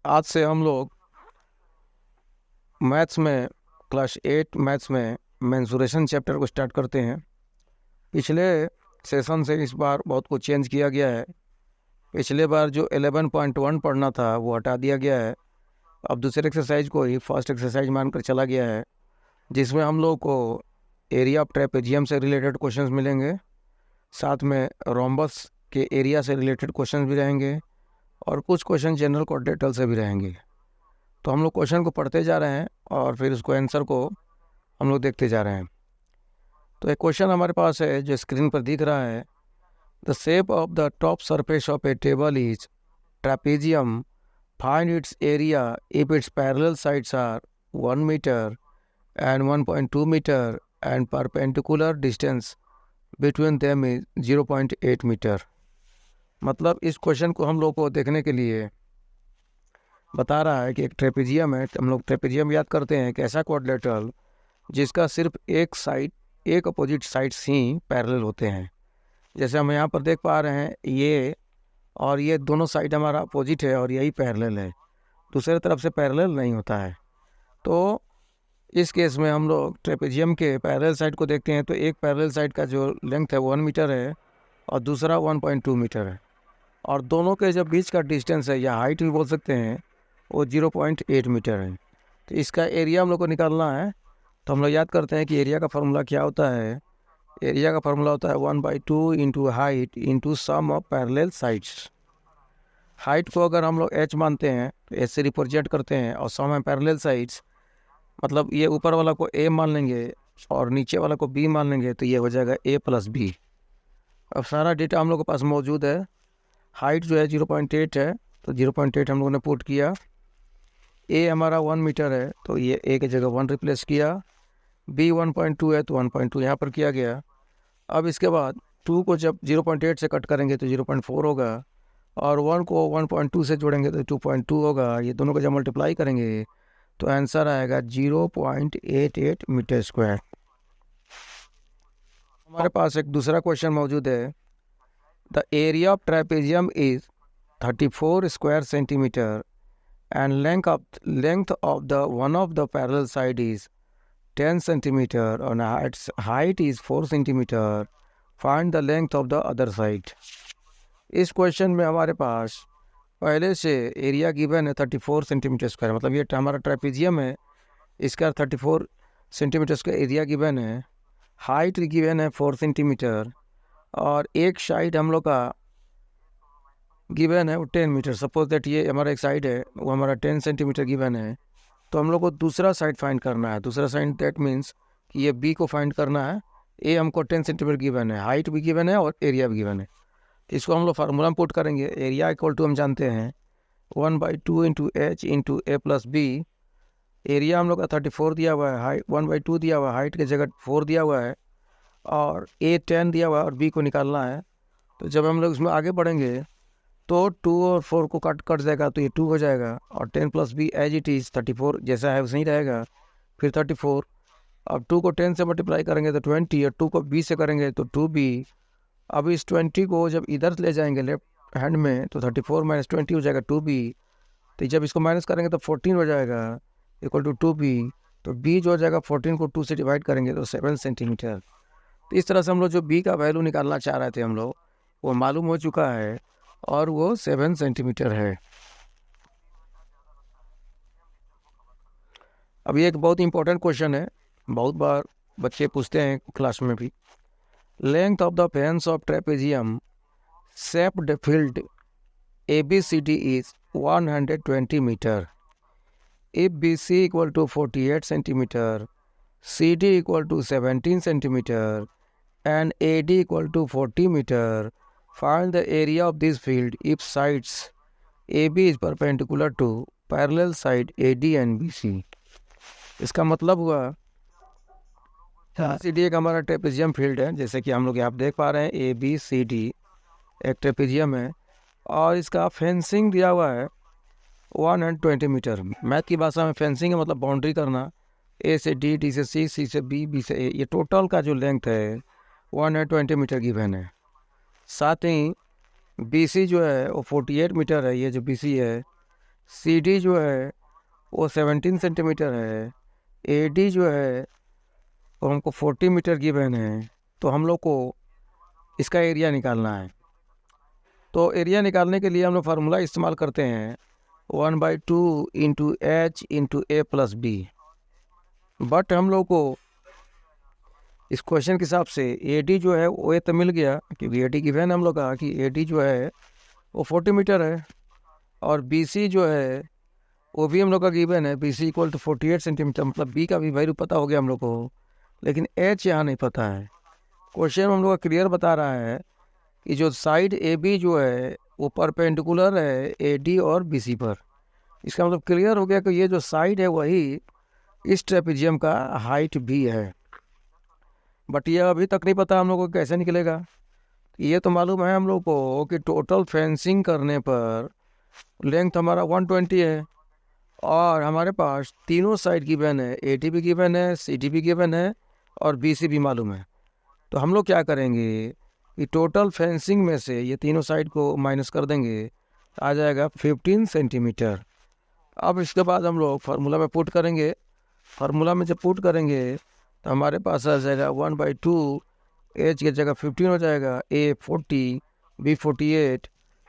आज से हम लोग मैथ्स में क्लास 8 मैथ्स में मेंसुरेशन चैप्टर को स्टार्ट करते हैं। पिछले सेशन से इस बार बहुत कुछ चेंज किया गया है। पिछले बार जो 11.1 पढ़ना था वो हटा दिया गया है। अब दूसरे एक्सरसाइज को ही फर्स्ट एक्सरसाइज मानकर चला गया है, जिसमें हम लोग को एरिया ऑफ ट्रेपेजियम से रिलेटेड क्वेश्चंस मिलेंगे, साथ में रोम्बस के एरिया से रिलेटेड क्वेश्चंस भी रहेंगे और कुछ क्वेश्चन जनरल क्वाड्रेटल से भी रहेंगे। तो हम लोग क्वेश्चन को पढ़ते जा रहे हैं और फिर उसको आंसर को हम लोग देखते जा रहे हैं। तो एक क्वेश्चन हमारे पास है जो स्क्रीन पर दिख रहा है। The shape of the top surface of a table is trapezium, find its area if its parallel sides are 1 metre and 1.2 metre and perpendicular distance between them is 0.8 metre. मतलब इस question को हम लोग को देखने के लिए बता रहा है कि एक ट्रेपेजियम है। हम लोग ट्रेपेजियम याद करते हैं एक ऐसा क्वाड्रिलेटरल जिसका सिर्फ एक अपोजिट साइड्स ही पैरेलल होते हैं। जैसे हम यहाँ पर देख पा रहे हैं, ये और ये दोनों साइड हमारा अपोजिट है और यही पैरेलल है, दूसरे तरफ से पैरेलल नहीं होता है। तो इस केस में हम लोग ट्रेपेजियम के पैरेलल साइड को देखते हैं। तो एक पैरेलल साइड का जो लेंथ है 1 मीटर है और दूसरा 1.2 मीटर है, और दोनों के जब बीच का डिस्टेंस है या हाइट भी बोल सकते हैं वो 0.8 मीटर है। तो इसका एरिया हम लोग को निकालना है। तो हम लोग याद करते हैं कि एरिया का फार्मूला क्या होता है। एरिया का फार्मूला होता है 1/2 into height into sum of parallel sides. Height को अगर हम लोग h मानते हैं तो h से रिप्रेजेंट करते हैं, और सम है पैरेलल साइड्स, मतलब ये ऊपर वाला को a मान लेंगे और नीचे वाला को b मान लेंगे, तो ये हो जाएगा a + b। अब सारा डेटा हम लोग के पास मौजूद है। हाइट जो है 0.8 है, तो 0.8 हम लोगों ने पुट किया। ए हमारा 1 मीटर है, तो ये ए की जगह 1 रिप्लेस किया। बी 1.2 है तो 1.2 यहाँ पर किया गया। अब इसके बाद 2 को जब 0.8 से कट करेंगे तो 0.4 होगा, और 1 को 1.2 से जोड़ेंगे तो 2.2 होगा। ये दोनों को जब मल्टीप्लाई करेंगे तो आंसर आएगा 0.88 मीटर स्क्वायर। हमारे पास एक दूसरा क्वेश्चन मौजूद है। The area of trapezium is 34 square centimetre and length of the one of the parallel side is 10 centimeter and height is 4 centimeter. Find the length of the other side. इस question में हमारे पास पहले से area given है 34 centimetre square, मतलब ये हमारा trapezium है, इसका 34 सेंटीमीटर स्क्वायर एरिया गिवन है। हाइट गिवन है 4 सेंटीमीटर, और एक साइड हम लोग का गिवन है वो 10 मीटर। सपोज दैट ये हमारा एक साइड है वो हमारा 10 सेंटीमीटर गिवन है, तो हम लोग को दूसरा साइड फाइंड करना है। दूसरा साइड दैट मीन्स कि ये बी को फाइंड करना है। ए हमको 10 सेंटीमीटर गिवन है, हाइट भी गिवन है और एरिया भी गिवन है। तो इसको हम लोग फार्मूला में पुट करेंगे। एरिया इक्वल टू हम जानते हैं 1/2 into H into A plus B. Area हम लोग का 34 दिया हुआ है, हाइट 1/2 दिया हुआ है, हाइट की जगह 4 दिया हुआ है, और ए 10 दिया हुआ है और बी को निकालना है। तो जब हम लोग इसमें आगे बढ़ेंगे तो 2 और 4 को कट जाएगा, तो ये 2 हो जाएगा, और 10 + b एज इट इज़ 34 जैसा है वैसे ही रहेगा। फिर 34, अब 2 को 10 से मल्टीप्लाई करेंगे तो 20, और 2 को b से करेंगे तो 2b। अब इस 20 को जब इधर ले जाएंगे लेफ्ट हैंड में तो 34 - 20 हो जाएगा 2b। तो जब इसको माइनस करेंगे तो 14 हो जाएगा इक्वल टू 2b। तो b जो हो जाएगा 14 को 2 से डिवाइड करेंगे तो 7 सेंटीमीटर। तो इस तरह से हम लोग जो b का वैल्यू निकालना चाह रहे थे हम लोग, वो मालूम हो चुका है, और वो 7 सेंटीमीटर है। अब ये एक बहुत इंपॉर्टेंट क्वेश्चन है, बहुत बार बच्चे पूछते हैं क्लास में भी। Length of the fence of trapezium shaped field ABCD is 120 metre. If BC equal to 48 centimetre, CD equal to 17 centimetre and AD equal to 40 metre, find the area of this field if sides AB is perpendicular to parallel side AD and BC। इसका मतलब हुआ CD एक हमारा trapezium field है, जैसे कि हम लोग यहाँ देख पा रहे हैं ABCD एक ट्रेपेजियम है, और इसका फेंसिंग दिया हुआ है 120 मीटर। मैथ की भाषा में फेंसिंग है मतलब बाउंड्री करना। A से D, D से C, C से B, B से A, ये टोटल का जो लेंथ है 120 मीटर गिवन है। साथ ही BC जो है वो 48 मीटर है, ये जो BC है। सी डी जो है वो 17 सेंटीमीटर है, ए डी जो है वो हमको 40 मीटर गिवन है। तो हम लोग को इसका एरिया निकालना है। तो एरिया निकालने के लिए हम लोग फार्मूला इस्तेमाल करते हैं 1/2 into H into A plus B. But हम लोग को इस क्वेश्चन के हिसाब से ए डी जो है वो तो मिल गया, क्योंकि ए डी गिवन है हम लोग का कि ए डी जो है वो 40 मीटर है, और बी सी जो है वो भी हम लोग का गिवन है, B C equal to 48 centimetre. मतलब बी का भी वैल्यू पता हो गया हम लोग को, लेकिन एच यहाँ नहीं पता है। क्वेश्चन हम लोग का क्लियर बता रहा है कि जो साइड ए बी जो है वो परपेंडिकुलर है ए डी और बी सी पर। इसका मतलब क्लियर हो गया कि ये जो साइड है वही इस ट्रेपेजियम का हाइट भी है। बट ये अभी तक नहीं पता हम लोग को कैसे निकलेगा। ये तो मालूम है हम लोग को कि टोटल फेंसिंग करने पर लेंथ हमारा 120 है, और हमारे पास तीनों साइड गिवन है, ए टी भी गिवन है, सी टी भी गिवन है, और बी सी भी मालूम है। तो हम लोग क्या करेंगे कि टोटल फेंसिंग में से ये तीनों साइड को माइनस कर देंगे, आ जाएगा 15 सेंटीमीटर। अब इसके बाद हम लोग फार्मूला में पुट करेंगे। फार्मूला में जब पुट करेंगे तो हमारे पास आ जाएगा 1/2 एच की जगह 15 हो जाएगा, ए 40 बी 48।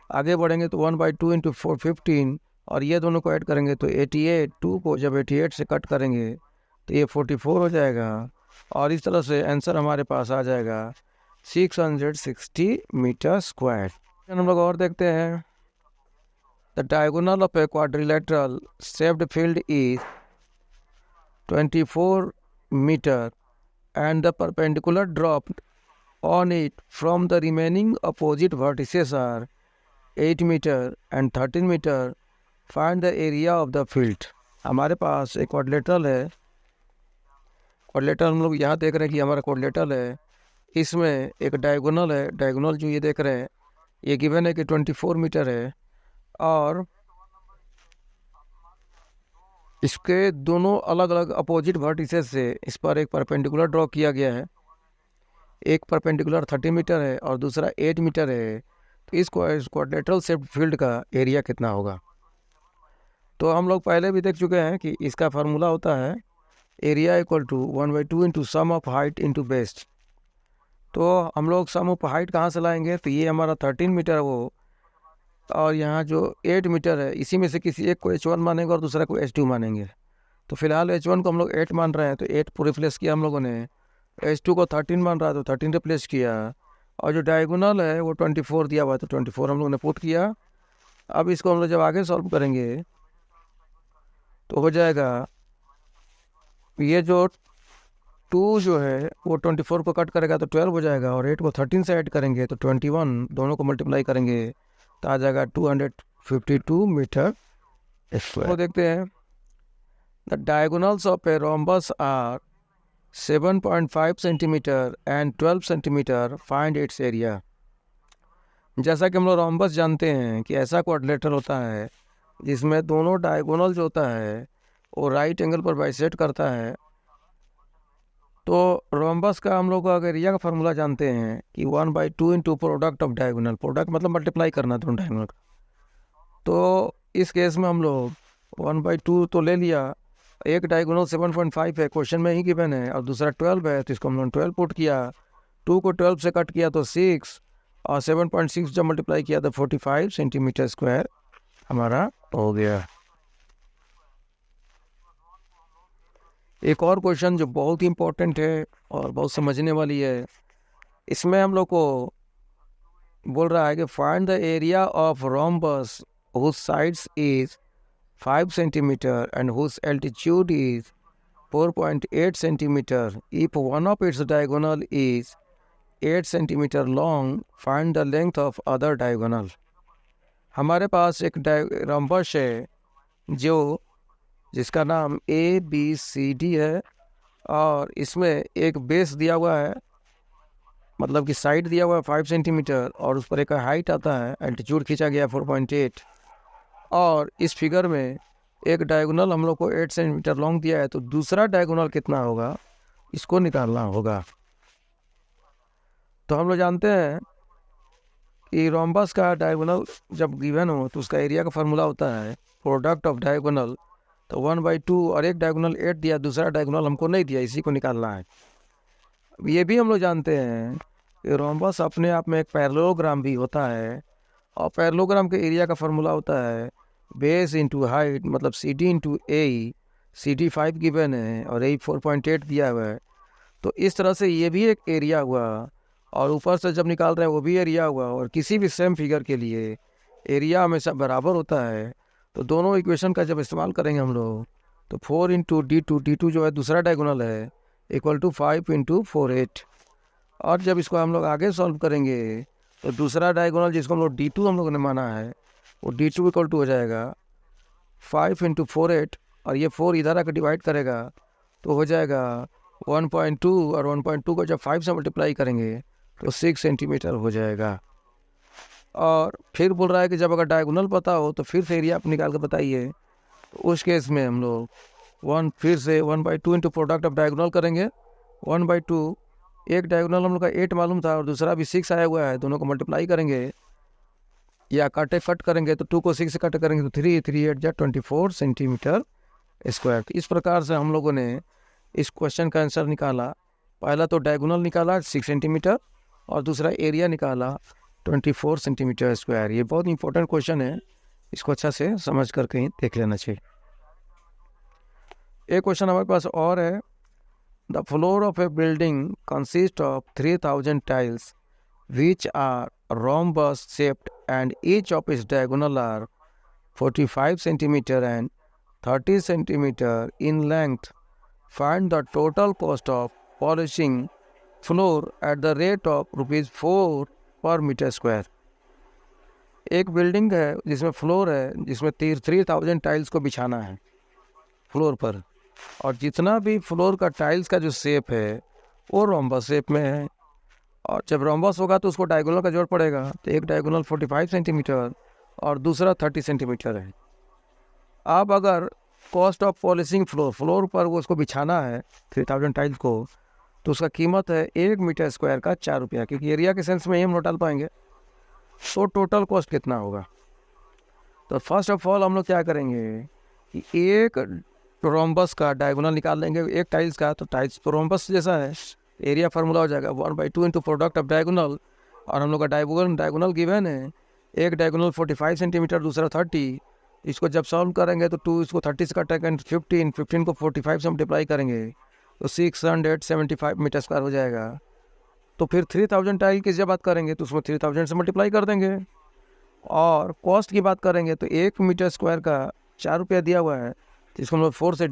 आगे बढ़ेंगे तो 1/2 इंटू 15, और ये दोनों को ऐड करेंगे तो 88। 2 को जब 88 से कट करेंगे तो ये 44 हो जाएगा, और इस तरह से आंसर हमारे पास आ जाएगा 660 मीटर स्क्वायर। हम लोग और देखते हैं। The diagonal of a quadrilateral shaped field is 24 meter and the perpendicular drop on it from the remaining opposite vertices are 8 meter and 13 meter. Find the area of the field. हमारे पास एक quadrilateral है। Quadrilateral हम लोग यहाँ देख रहे हैं कि हमारा क्वाड्रिलेटरल है, इसमें एक डायगोनल है। डायगोनल जो ये देख रहे हैं ये गिवन है कि 24 मीटर है, और इसके दोनों अलग अलग अपोजिट वर्टिसेस से इस पर एक परपेंडिकुलर ड्रॉ किया गया है। एक परपेंडिकुलर 30 मीटर है और दूसरा 8 मीटर है। तो इस क्वाड्रिलेटरल शेप्ड फील्ड का एरिया कितना होगा? तो हम लोग पहले भी देख चुके हैं कि इसका फार्मूला होता है area equal to 1/2 into sum of height into best. तो हम लोग सम ऑफ हाइट कहाँ से लाएंगे? तो ये हमारा 13 मीटर है वो, और यहाँ जो 8 मीटर है इसी में से किसी एक को H1 मानेंगे और दूसरा को H2 मानेंगे। तो फिलहाल H1 को हम लोग 8 मान रहे हैं, तो 8 को रिप्लेस किया हम लोगों ने। H2 को 13 मान रहा है तो 13 रिप्लेस किया, और जो डायगोनल है वो 24 दिया हुआ है तो 24 हम लोगों ने पुट किया। अब इसको हम लोग जब आगे सॉल्व करेंगे तो हो जाएगा, ये जो 2 जो है वो 24 को कट करेगा तो 12 हो जाएगा, और 8 को 13 से ऐड करेंगे तो 21, दोनों को मल्टीप्लाई करेंगे तो आ जाएगा 252 मीटर स्क्वायर। तो देखते हैं। The diagonals of a rhombus are 7.5 centimetre and 12 centimetre. Find its area. जैसा कि हम लोग रोम्बस जानते हैं कि ऐसा क्वाड्रिलेटरल होता है जिसमें दोनों डायगोनल जो होता है वो राइट एंगल पर बाइसेक्ट करता है। तो रोम्बस का हम लोग अगर एरिया का फार्मूला जानते हैं कि 1/2 into product of diagonal. Product मतलब मल्टीप्लाई करना दोनों डायगोनल का। तो इस केस में हम लोग 1/2 तो ले लिया, एक डायगोनल 7.5 है क्वेश्चन में ही गिवन है, और दूसरा 12 है तो इसको हम लोग 12 पुट किया। 2 को 12 से कट किया तो 6, और 7.6 जब मल्टीप्लाई किया तो 45 सेंटीमीटर स्क्वायर हमारा हो गया। एक और क्वेश्चन जो बहुत ही इम्पोर्टेंट है और बहुत समझने वाली है, इसमें हम लोग को बोल रहा है कि find the area of rhombus whose sides is 5 centimeter and whose altitude is 4.8 centimeter. If one of its diagonal is 8 centimeter long, find the length of other diagonal. हमारे पास एक रोम्बस है जिसका नाम ABCD है, और इसमें एक बेस दिया हुआ है, मतलब कि साइड दिया हुआ है 5 सेंटीमीटर, और उस पर एक हाइट आता है, एल्टीट्यूड खींचा गया 4.8, और इस फिगर में एक डायगोनल हम लोग को 8 सेंटीमीटर लॉन्ग दिया है। तो दूसरा डायगोनल कितना होगा इसको निकालना होगा। तो हम लोग जानते हैं ये रोम्बस का डायगोनल जब गिवन हो तो उसका एरिया का फार्मूला होता है प्रोडक्ट ऑफ डायगोनल, तो 1/2 और एक डायगोनल 8 दिया, दूसरा डायगोनल हमको नहीं दिया, इसी को निकालना है। ये भी हम लोग जानते हैं कि रोम्बस अपने आप में एक पैरेललोग्राम भी होता है, और पैरेललोग्राम के एरिया का फार्मूला होता है बेस इंटू हाइट, मतलब सी डी इंटू ए। सी डी 5 गिवन है और ए 4.8 दिया हुआ है, तो इस तरह से ये भी एक एरिया हुआ, और ऊपर से जब निकाल रहे हैं वो भी एरिया हुआ। और किसी भी सेम फिगर के लिए एरिया हमेशा बराबर होता है, तो दोनों इक्वेशन का जब इस्तेमाल करेंगे हम लोग तो 4 इंटू D2 जो है दूसरा डायगोनल है इक्वल टू 5 इंटू 4/8। और जब इसको हम लोग आगे सॉल्व करेंगे तो दूसरा डायगोनल जिसको हम लोग D2 हम लोगों ने माना है वो D2 इक्वल टू हो जाएगा 5 इंटू 4/8, और ये 4 इधर आकर डिवाइड करेगा तो हो जाएगा 1.2, और 1.2 को जब 5 से मल्टीप्लाई करेंगे तो 6 सेंटीमीटर हो जाएगा। और फिर बोल रहा है कि जब अगर डायगोनल पता हो तो फिर से एरिया आप निकाल कर बताइए। तो उस केस में हम लोग फिर से 1/2 इंटू प्रोडक्ट ऑफ डायगोनल करेंगे। 1/2, एक डायगोनल हम लोग का 8 मालूम था और दूसरा भी 6 आया हुआ है, दोनों को मल्टीप्लाई करेंगे या कट करेंगे तो 2 को 6 से कट करेंगे तो 3 8 24 सेंटीमीटर स्क्वायर। इस प्रकार से हम लोगों ने इस क्वेश्चन का आंसर निकाला। पहला तो डायगोनल निकाला 6 सेंटीमीटर और दूसरा एरिया निकाला 24 सेंटीमीटर स्क्वायर। ये बहुत इंपॉर्टेंट क्वेश्चन है, इसको अच्छा से समझ कर कहीं देख लेना चाहिए। एक क्वेश्चन हमारे पास और है, the floor of a building consist of 3000 tiles which are rhombus shaped and each of its diagonal are 45 centimeter and 30 centimeter in length. Find the total cost of polishing floor at the rate of ₹4 per meter square. एक building है जिसमें floor है, जिसमें 3000 tiles को बिछाना है floor पर, और जितना भी फ्लोर का टाइल्स का जो शेप है वो रोम्बस शेप में है। और जब रोम्बस होगा तो उसको डायगोनल का जोड़ पड़ेगा, तो एक डायगोनल 45 सेंटीमीटर और दूसरा 30 सेंटीमीटर है। अब अगर कॉस्ट ऑफ पॉलिशिंग फ्लोर पर वो उसको बिछाना है 3000 टाइल्स को, तो उसका कीमत है 1 मीटर स्क्वायर का 4 रुपया, क्योंकि एरिया के सेंस में ही हम लोग डाल पाएंगे। तो टोटल कॉस्ट कितना होगा? तो फर्स्ट ऑफ ऑल हम लोग क्या करेंगे कि एक रोम्बस का डायगोनल निकाल लेंगे, एक टाइल्स का, तो टाइल्स तो रोम्बस जैसा है, एरिया फार्मूला हो जाएगा 1/2 इंटू प्रोडक्ट ऑफ डायगोनल। और हम लोग का डायगोनल गिवन है, एक डायगोनल 45 सेंटीमीटर दूसरा 30। इसको जब सॉल्व करेंगे तो 2 इसको 30 से कटेंगे, 15 को 45 से मल्टीप्लाई करेंगे तो 675 मीटर स्क्वायर हो जाएगा। तो फिर 3000 टाइल की जब बात करेंगे तो उसमें 3000 से मल्टीप्लाई कर देंगे। और कॉस्ट की बात करेंगे तो 1 मीटर स्क्वायर का 4 रुपया दिया हुआ है, तो इसको हम लोग 4 से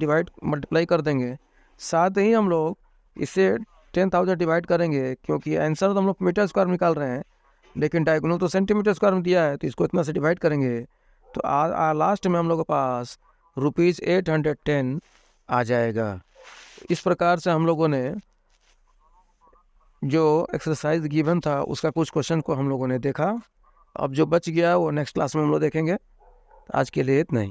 मल्टीप्लाई कर देंगे। साथ ही हम लोग इससे 10,000 डिवाइड करेंगे, क्योंकि आंसर तो हम लोग मीटर स्क्वायर में निकाल रहे हैं, लेकिन डायगोनल तो सेंटीमीटर स्क्वायर में दिया है, तो इसको इतना से डिवाइड करेंगे तो लास्ट में हम लोग के पास ₹810 आ जाएगा। इस प्रकार से हम लोगों ने जो एक्सरसाइज गिवन था उसका कुछ क्वेश्चन को हम लोगों ने देखा। अब जो बच गया वो नेक्स्ट क्लास में हम लोग देखेंगे। आज के लिए इतना ही।